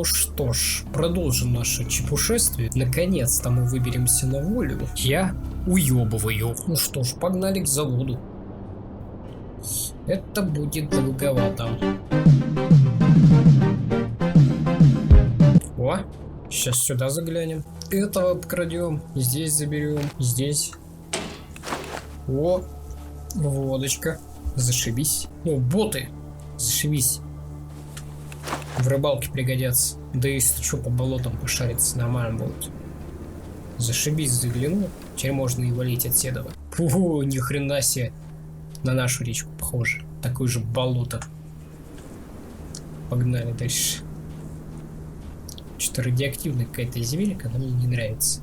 Ну что ж, продолжим наше путешествие. Наконец-то мы выберемся на волю. Я уебываю. Ну что ж, погнали к заводу. Это будет долговато. О, сейчас сюда заглянем. Этого обкрадем. Здесь заберем. Здесь. О, водочка. Зашибись. О, боты. Зашибись. В рыбалке пригодятся. Да если что, по болотам пошариться нормально будет. Зашибись, заглянул. Теперь можно и валить от Седова. Фу, ни хрена себе. На нашу речку похоже. Такое же болото. Погнали дальше. Что-то радиоактивная какая-то земелька, она мне не нравится.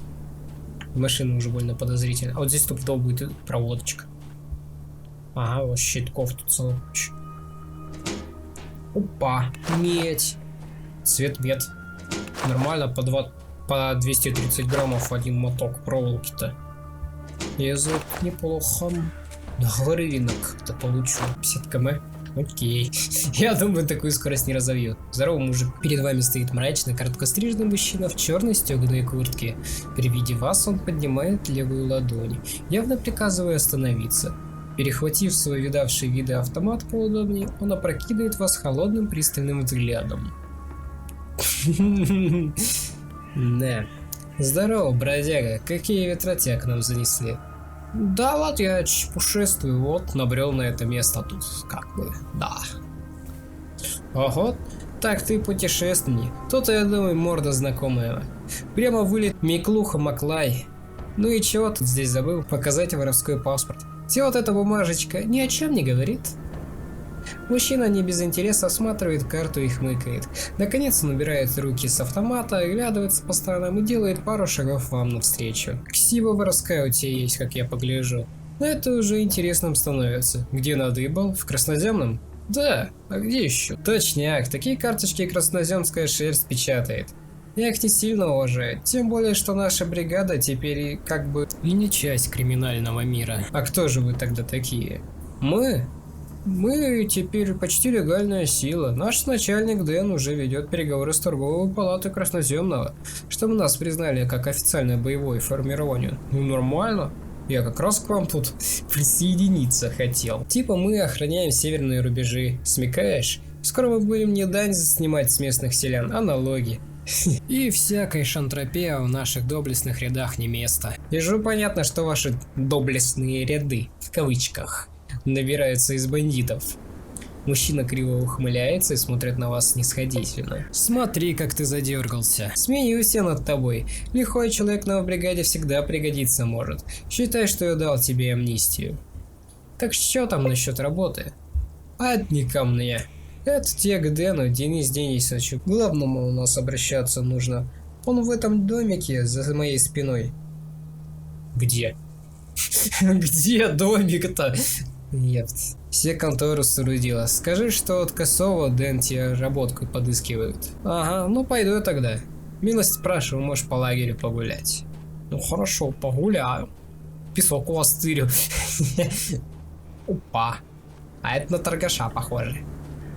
Машина уже больно подозрительна. А вот здесь стопудово будет проводочка. Ага, вот щитков тут целая куча. Опа, медь. Цвет мед. Нормально, по 230 граммов один моток проволоки-то. Язык неплохо. Горовинок как-то получу. 50 км. Окей. Я думаю, такую скорость не разовьет. Здорово, мужик. Перед вами стоит мрачный, короткострижный мужчина в черной стеганой куртке. При виде вас он поднимает левую ладонь, явно приказывая остановиться. Перехватив свой видавший виды автомат поудобнее, он опрокидывает вас холодным пристальным взглядом. Да. Здорово, бродяга. Какие ветра тебя к нам занесли? Да вот я путешествую, вот набрел на это место тут, как бы, да. Ого, так ты путешественник. Тут, я думаю, морда знакомая. Прямо вылет Миклуха Маклай. Ну и чего тут здесь забыл? Показать воровской паспорт. Все вот эта бумажечка ни о чем не говорит. Мужчина не без интереса осматривает карту и хмыкает. Наконец он убирает руки с автомата, оглядывается по сторонам и делает пару шагов вам навстречу. Ксива воровская у тебя есть, как я погляжу. Но это уже интересным становится. Где надыбал? В Красноземном? Да, а где еще? Точняк, такие карточки красноземская шерсть печатает. Я их не сильно уважаю, тем более, что наша бригада теперь и как бы и не часть криминального мира. А кто же вы тогда такие? Мы теперь почти легальная сила. Наш начальник Дэн уже ведет переговоры с торговой палатой Красноземного, чтобы нас признали как официальное боевое формирование. Ну нормально. Я как раз к вам тут присоединиться хотел. Типа мы охраняем северные рубежи. Смекаешь? Скоро мы будем не дань снимать с местных селян, а налоги. И всякой шантропе в наших доблестных рядах не место. Вижу, понятно, что ваши доблестные ряды, в кавычках, набираются из бандитов. Мужчина криво ухмыляется и смотрит на вас снисходительно. Смотри, как ты задергался. Смеюсь я над тобой. Лихой человек нам в бригаде всегда пригодиться может. Считай, что я дал тебе амнистию. Так что там насчет работы? А это не ко мне. Это те к Дэну, Денис Денисовичу. К главному у нас обращаться нужно. Он в этом домике за моей спиной. Где? Где домик-то? Нет. Все контору соорудила. Скажи, что от Косова Дэн тебе работку подыскивают. Ага, ну пойду я тогда. Милость спрашиваю, можешь по лагерю погулять? Ну хорошо, погуляю. Песок у вас тырю. Опа. А это на торгаша похоже.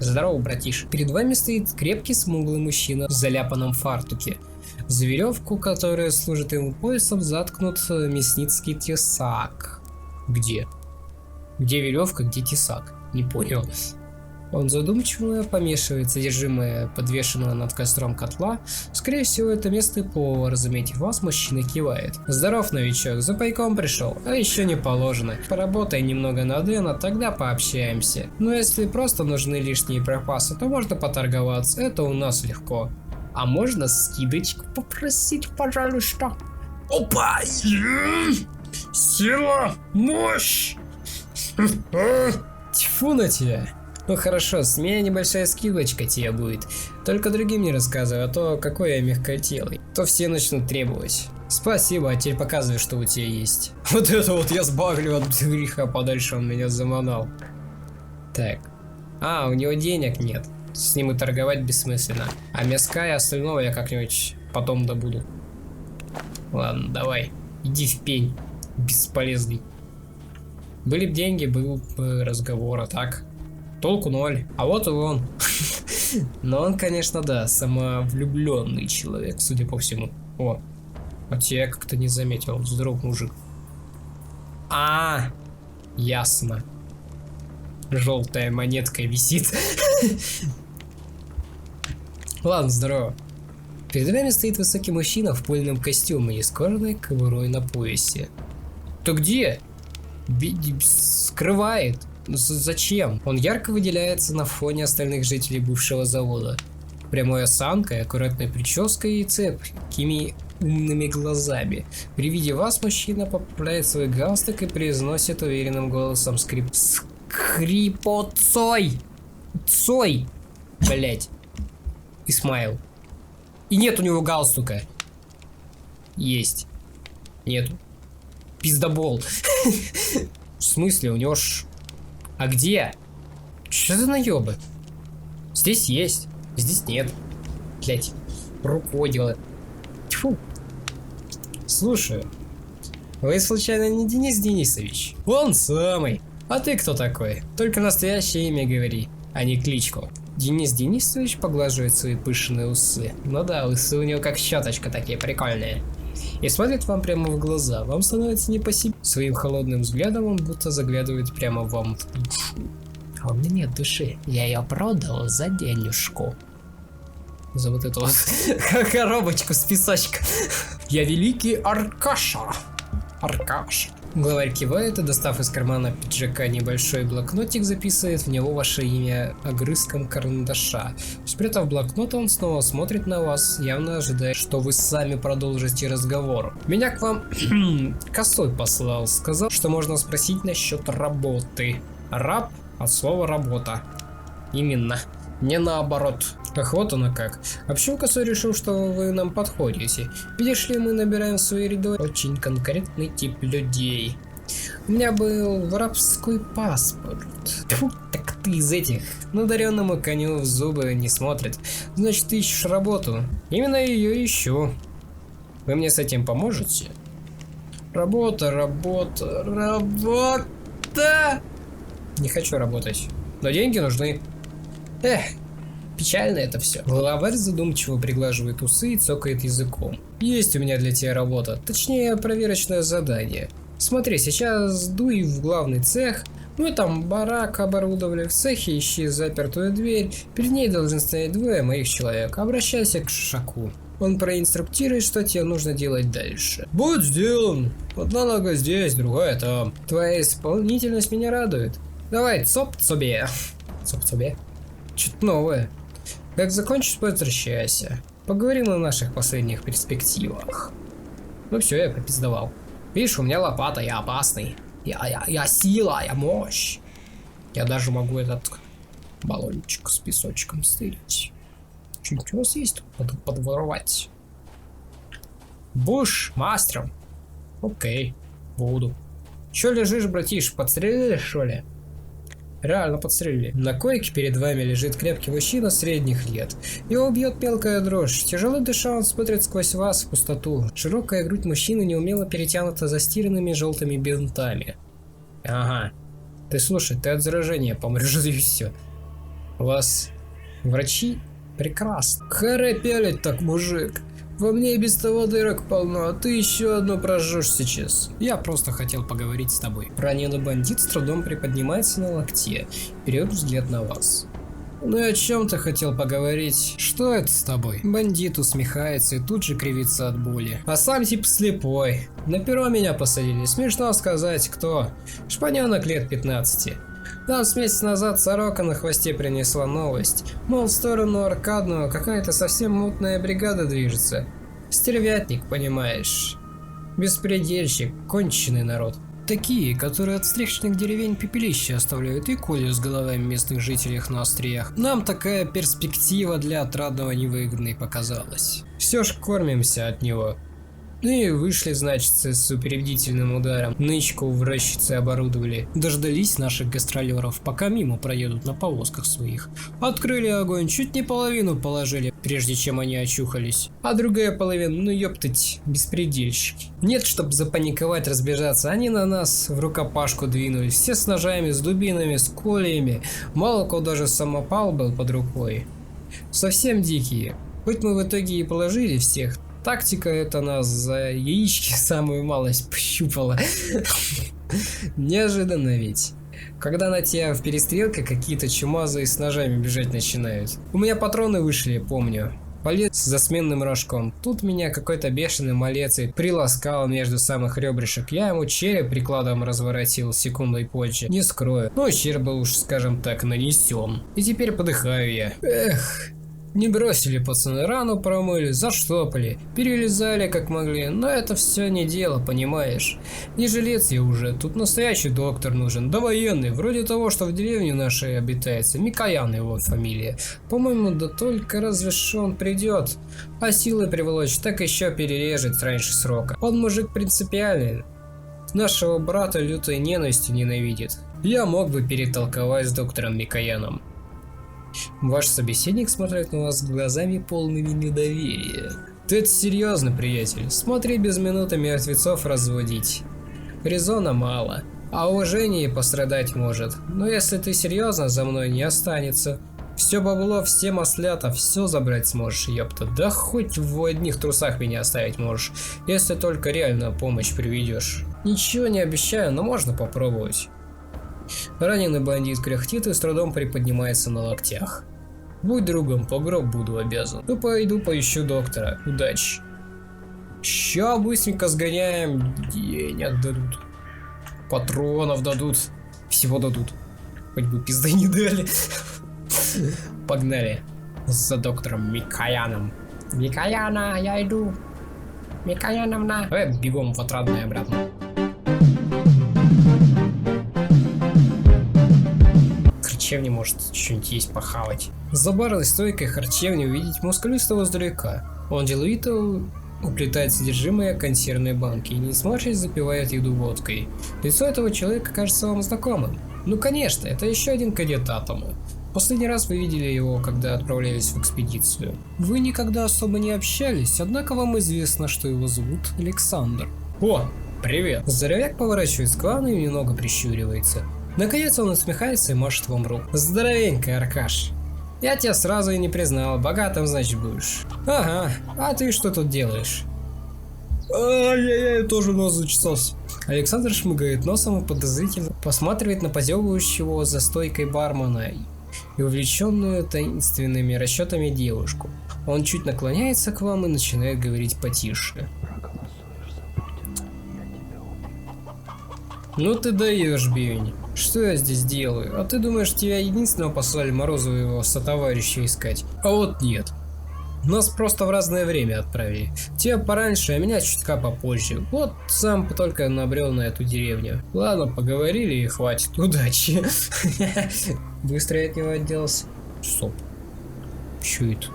Здорово, братиш. Перед вами стоит крепкий смуглый мужчина в заляпанном фартуке. За веревку, которая служит ему поясом, заткнут мясницкий тесак. Где? Где веревка, где тесак? Не понял. Он задумчиво помешивает содержимое подвешенного над костром котла. Скорее всего, это местный повар. Заметив вас, мужчина кивает. Здоров, новичок, за пайком пришел. А еще не положено. Поработай немного на Дэна, тогда пообщаемся. Но если просто нужны лишние пропасы, то можно поторговаться. Это у нас легко. А можно скидочку попросить, пожалуйста? Опа! Сила! Мощь! Тьфу на тебя! Ну хорошо, с меня небольшая скидочка тебе будет. Только другим не рассказывай, а то какой я мягкотелый. То все начнут требовать. Спасибо, а теперь показывай, что у тебя есть. Вот это вот я сбагрю от греха подальше, он меня заманал. Так. А, у него денег нет. С ним и торговать бессмысленно. А мяска и остального я как-нибудь потом добуду. Ладно, давай. Иди в пень. Бесполезный. Были бы деньги, был бы разговор, а так... Толку ноль. А вот и он. Но он, конечно, да, самовлюбленный человек, судя по всему. О, а тебя я как-то не заметил. Здоров, мужик. Ясно. Желтая монетка висит. Ладно, здорово. Перед вами стоит высокий мужчина в пыльном костюме и с кожаной кобурой на поясе. То где? Скрывает. Зачем? Он ярко выделяется на фоне остальных жителей бывшего завода. Прямой осанкой, аккуратной прической и цепкими умными глазами. При виде вас мужчина поправляет свой галстук и произносит уверенным голосом скрипоцой. Цой. Блять. Исмаил. И нет у него галстука. Есть. Нету. Пиздобол. В смысле, у него ж... А где? Что за наебы? Здесь есть. Здесь нет. Блять. Рукой делает. Тьфу. Слушай. Вы случайно не Денис Денисович? Он самый. А ты кто такой? Только настоящее имя говори, а не кличку. Денис Денисович поглаживает свои пышные усы. Ну да, усы у него как щеточка такие прикольные. И смотрит вам прямо в глаза. Вам становится не по себе. Своим холодным взглядом он будто заглядывает прямо вам в душу. А у меня нет души. Я ее продал за денежку. За вот эту вот коробочку с песочка. Я великий Аркаша. Аркаша. Главарь кивает и, достав из кармана пиджака небольшой блокнотик, записывает в него ваше имя огрызком карандаша. Спрятав блокнот, он снова смотрит на вас, явно ожидая, что вы сами продолжите разговор. Меня к вам косой послал, сказал, что можно спросить насчет работы. Раб от слова работа. Именно. Не наоборот. Ах, вот оно как. А почему косой решил, что вы нам подходите? Видишь ли, мы набираем в свои ряды очень конкретный тип людей. У меня был воровской паспорт. Фу, так ты из этих. Надаренному коню в зубы не смотрит. Значит, ты ищешь работу. Именно ее ищу. Вы мне с этим поможете? Работа, работа, работа. Не хочу работать. Но деньги нужны. Эх. Печально это все. Главарь задумчиво приглаживает усы и цокает языком. Есть у меня для тебя работа, точнее проверочное задание. Смотри, сейчас дуй в главный цех. Мы там барак оборудовали, в цехе ищи запертую дверь. Перед ней должны стоять двое моих человек. Обращайся к Шаку. Он проинструктирует, что тебе нужно делать дальше. Будь сделан. Одна нога здесь, другая там. Твоя исполнительность меня радует. Давай, цоп-цобе. Цоп-цобе. Что-то новое. Как закончишь, возвращайся. Поговорим о наших последних перспективах. Ну все, я попиздовал. Видишь, у меня лопата, я опасный. Я сила, я мощь. Я даже могу этот баллончик с песочком стырить. Что-нибудь у вас есть тут подворовать? Будешь мастером? Окей, буду. Че лежишь, братиш, подстрелили, что ли? Реально подстрелили. На койке перед вами лежит крепкий мужчина средних лет. Его бьет мелкая дрожь. Тяжело дыша, он смотрит сквозь вас в пустоту. Широкая грудь мужчины неумело перетянута застиранными желтыми бинтами. Ага. Ты слушай, ты от заражения помрешь, и все. У вас врачи? Прекрасно. Харе пялить так, мужик. Во мне и без того дырок полно, а ты еще одну прожжешь сейчас. Я просто хотел поговорить с тобой. Раненый бандит с трудом приподнимается на локте. Берет взгляд на вас. Ну и о чем ты хотел поговорить? Что это с тобой? Бандит усмехается и тут же кривится от боли. А сам тип слепой. На перо меня посадили. Смешно сказать, кто? Шпаненок лет 15. Нам с месяц назад сорока на хвосте принесла новость. Мол, в сторону Аркадного какая-то совсем мутная бригада движется. Стервятник, понимаешь. Беспредельщик, конченый народ. Такие, которые от встречных деревень пепелища оставляют и колю с головами местных жителей на остриях. Нам такая перспектива для Отрадного невыгодной показалась. Все ж кормимся от него. Ну и вышли, значит, с убедительным ударом. Нычку в рощице оборудовали. Дождались наших гастролеров, пока мимо проедут на повозках своих. Открыли огонь, чуть не половину положили, прежде чем они очухались. А другая половина, ну ёптать, беспредельщики. Нет, чтоб запаниковать, разбежаться, они на нас в рукопашку двинулись. Все с ножами, с дубинами, с кольями. Мало кого даже самопал был под рукой. Совсем дикие. Хоть мы в итоге и положили всех, тактика эта нас за яички самую малость пощупала. Неожиданно ведь. Когда на тебя в перестрелке какие-то чумазые с ножами бежать начинают. У меня патроны вышли, помню. Полез за сменным рожком. Тут меня какой-то бешеный малец и приласкал между самых ребрышек. Я ему череп прикладом разворотил секундой позже. Не скрою. Но череп был уж, скажем так, нанесен. И теперь подыхаю я. Эх. Не бросили пацаны, рану промыли, заштопали, перелезали как могли, но это все не дело, понимаешь? Не жилец я уже, тут настоящий доктор нужен, да военный, вроде того, что в деревне нашей обитается, Микоян его фамилия. По-моему, да только разве что он придет, а силы приволочь, так еще перережет раньше срока. Он мужик принципиальный, нашего брата лютой ненавистью ненавидит. Я мог бы перетолковать с доктором Микояном. Ваш собеседник смотрит на вас глазами полными недоверия. Ты это серьезно, приятель? Смотри, без минуты мертвецов разводить. Резона мало, а уважение пострадать может. Но если ты серьезно, за мной не останется. Все бабло, все маслята, все забрать сможешь, ёпта. Да хоть в одних трусах меня оставить можешь, если только реально помощь приведешь. Ничего не обещаю, но можно попробовать. Раненый бандит кряхтит и с трудом приподнимается на локтях. Будь другом, по гроб буду обязан. Ну пойду поищу доктора. Удачи. Ща быстренько сгоняем. Денег дадут. Патронов дадут. Всего дадут. Хоть бы пизды не дали. Погнали. За доктором Микояном. Микояна, я иду. Микояновна. Бегом в отрадное обратно. Харчевни может что-нибудь есть похавать. За барной стойкой харчевни увидеть мускулистого здоровяка. Он деловито уплетает содержимое консервной банки и не сморщись запивает еду водкой. Лицо этого человека кажется вам знакомым. Ну конечно, это еще один кадет Атома. Последний раз вы видели его, когда отправлялись в экспедицию. Вы никогда особо не общались, однако вам известно, что его зовут Александр. О, привет! Здоровяк поворачивается к вам и немного прищуривается. Наконец он усмехается и машет вам руку. Здоровенько, Аркаш. Я тебя сразу и не признал, богатым значит будешь. Ага, а ты что тут делаешь? Ай-яй-яй, тоже нос зачесался. Александр шмыгает носом и подозрительно посматривает на позевывающего за стойкой бармена и увлеченную таинственными расчетами девушку. Он чуть наклоняется к вам и начинает говорить потише. Ну ты даешь, бивень. Что я здесь делаю? А ты думаешь, тебя единственного послали Морозова и его сотоварища искать? А вот нет. Нас просто в разное время отправили. Тебя пораньше, а меня чутка попозже. Вот сам только набрел на эту деревню. Ладно, поговорили и хватит. Удачи. Быстро я от него отделался. Стоп. Чё это?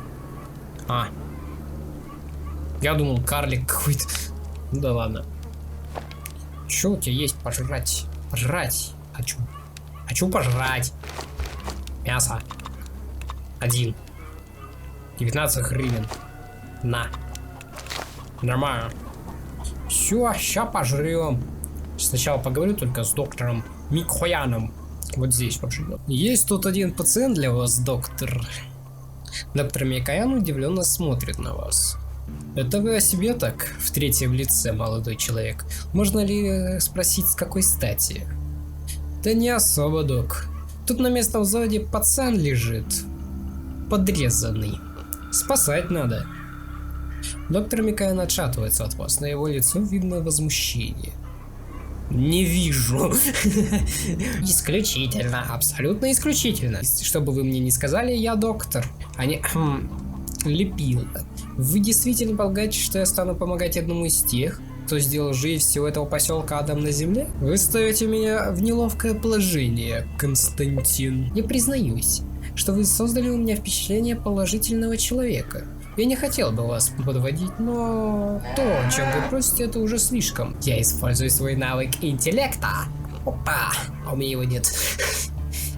А. Я думал, карлик какой-то. Ну да ладно. Чё у тебя есть пожрать? Пожрать. Хочу пожрать. Мясо. 1. 19 гривен. На. Нормально. Все, ща пожрем. Сначала поговорю только с доктором Микояном. Вот здесь пожрем. Есть тут один пациент для вас, доктор. Доктор Микоян удивленно смотрит на вас. Это вы о себе так, в третьем лице, молодой человек? Можно ли спросить, с какой стати? Да не особо, док. Тут на местном заводе пацан лежит. Подрезанный. Спасать надо. Доктор Микоян отшатывается от вас. На его лицо видно возмущение. Не вижу. Исключительно. Абсолютно исключительно. Чтобы вы мне не сказали, я доктор. А не лепила. Вы действительно полагаете, что я стану помогать одному из тех, кто сделал жизнь всего этого поселка адом на земле? Вы ставите меня в неловкое положение, Константин. Я признаюсь, что вы создали у меня впечатление положительного человека. Я не хотел бы вас подводить, но то, о чем вы просите, это уже слишком. Я использую свой навык интеллекта. Опа, а у меня его нет.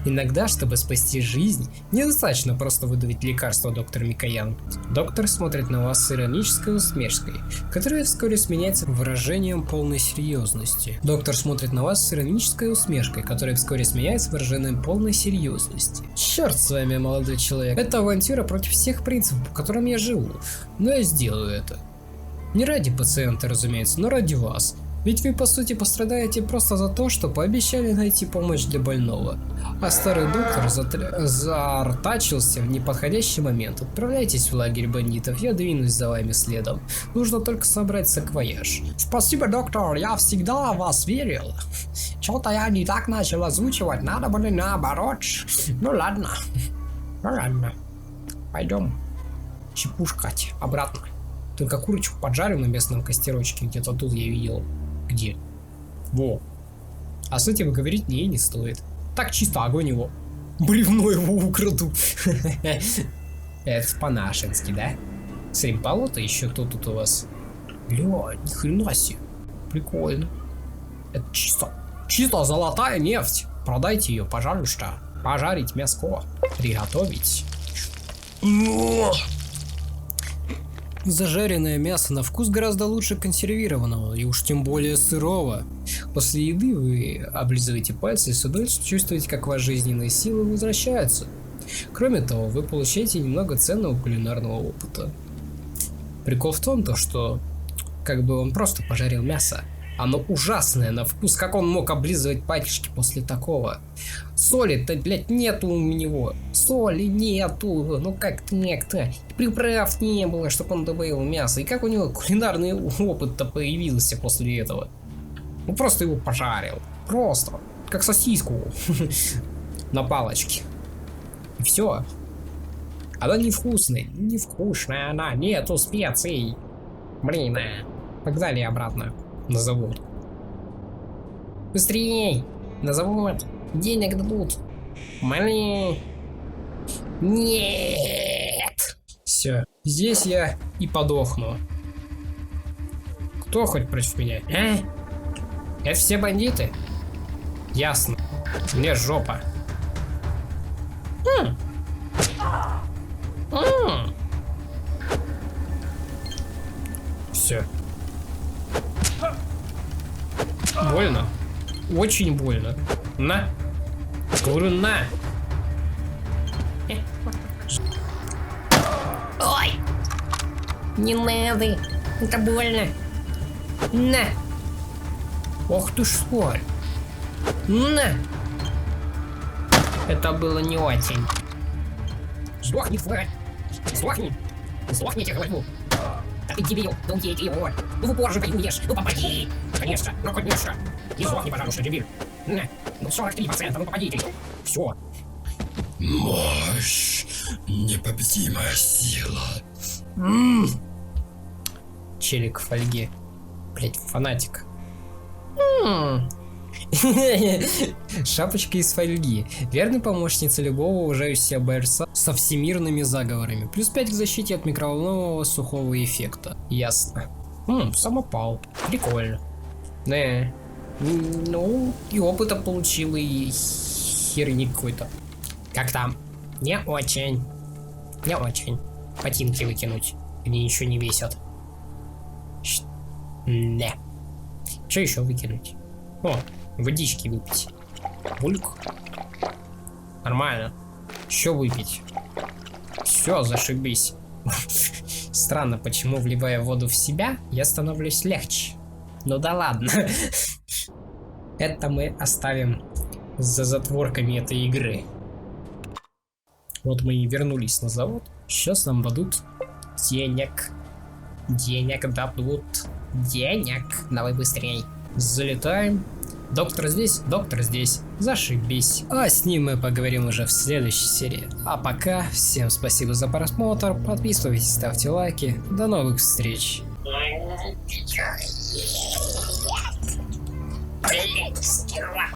Иногда, чтобы спасти жизнь, недостаточно просто выдавить лекарство, доктор Микоян. Доктор смотрит на вас с иронической усмешкой, которая вскоре сменяется выражением полной серьезности. Доктор смотрит на вас с иронической усмешкой, которая вскоре сменяется выражением полной серьезности. Черт с вами, молодой человек. Это авантюра против всех принципов, по которым я живу. Но я сделаю это. Не ради пациента, разумеется, но ради вас. Ведь вы по сути пострадаете просто за то, что пообещали найти помощь для больного. А старый доктор заортачился в неподходящий момент. Отправляйтесь в лагерь бандитов, я двинусь за вами следом. Нужно только собрать саквояж. Спасибо, доктор, я всегда в вас верил. Что-то я не так начал озвучивать, надо было наоборот. Ну ладно. Пойдем чепушкать обратно. Только курочку поджарю на местном костерочке, где-то тут я видел. Где? Во. А с этим говорить не стоит. Так чисто огонь его. Бревно его украду. Это по-нашенски, да? Смотри, болото еще кто тут у вас? Бля, ни хрена себе. Прикольно. Это чисто золотая нефть. Продайте ее, пожалуйста. Пожарить мяско. Приготовить. Зажаренное мясо на вкус гораздо лучше консервированного, и уж тем более сырого. После еды вы облизываете пальцы и с удовольствием чувствуете, как ваши жизненные силы возвращаются. Кроме того, вы получаете немного ценного кулинарного опыта. Прикол в том, что как бы он просто пожарил мясо. Оно ужасное на вкус, как он мог облизывать пальчики после такого? Соли-то, блядь, нету у него. Соли нету, ну как так-то. Приправ не было, чтобы он добавил мясо. И как у него кулинарный опыт-то появился после этого? Ну просто его пожарил. Просто. Как сосиску. На палочке. И все. Она невкусная. Невкусная она. Нету специй. Блин, погнали обратно. На завод. Быстрей! На завод! Денег дадут! Блин! Нет! Все. Здесь я и подохну. Кто хоть против меня? А? Это все бандиты? Ясно. Мне жопа. Все. Больно. Очень больно. На. Говорю, на. Ой. Не надо. Это больно. На. Ох ты ж своль. На. Это было не очень. Сдохни, тварь. Сдохни. Сдохни, я говорю. Да ты дебил, да убейте его. Ну в упор же воюешь, ну попади. Конечно, ну конечно. Не сдохни, пожалуйста, дебил. На, ну 43%, ну попадите. Все. Мощь. Непобедимая сила. Челик в фольге. Блять, фанатик. Шапочка из фольги. Верная помощница любого уважающего бойца со всемирными заговорами. Плюс 5 к защите от микроволнового сухого эффекта. Ясно. Самопал. Прикольно. Не. Ну, и опыта получил, и херни какой-то. Как там? Не очень. Не очень. Ботинки выкинуть. Они ничего не весят. Не. Что еще выкинуть? О, водички выпить. Бульк. Нормально. Еще выпить. Все, зашибись. Странно, почему, вливая воду в себя, я становлюсь легче. Ну да ладно. Это мы оставим за затворками этой игры. Вот мы и вернулись на завод. Сейчас нам дадут денег. Денег дадут. Денег. Давай быстрей. Залетаем. Доктор здесь, зашибись. А с ним мы поговорим уже в следующей серии. А пока, всем спасибо за просмотр, подписывайтесь, ставьте лайки. До новых встреч. Блять, стерва.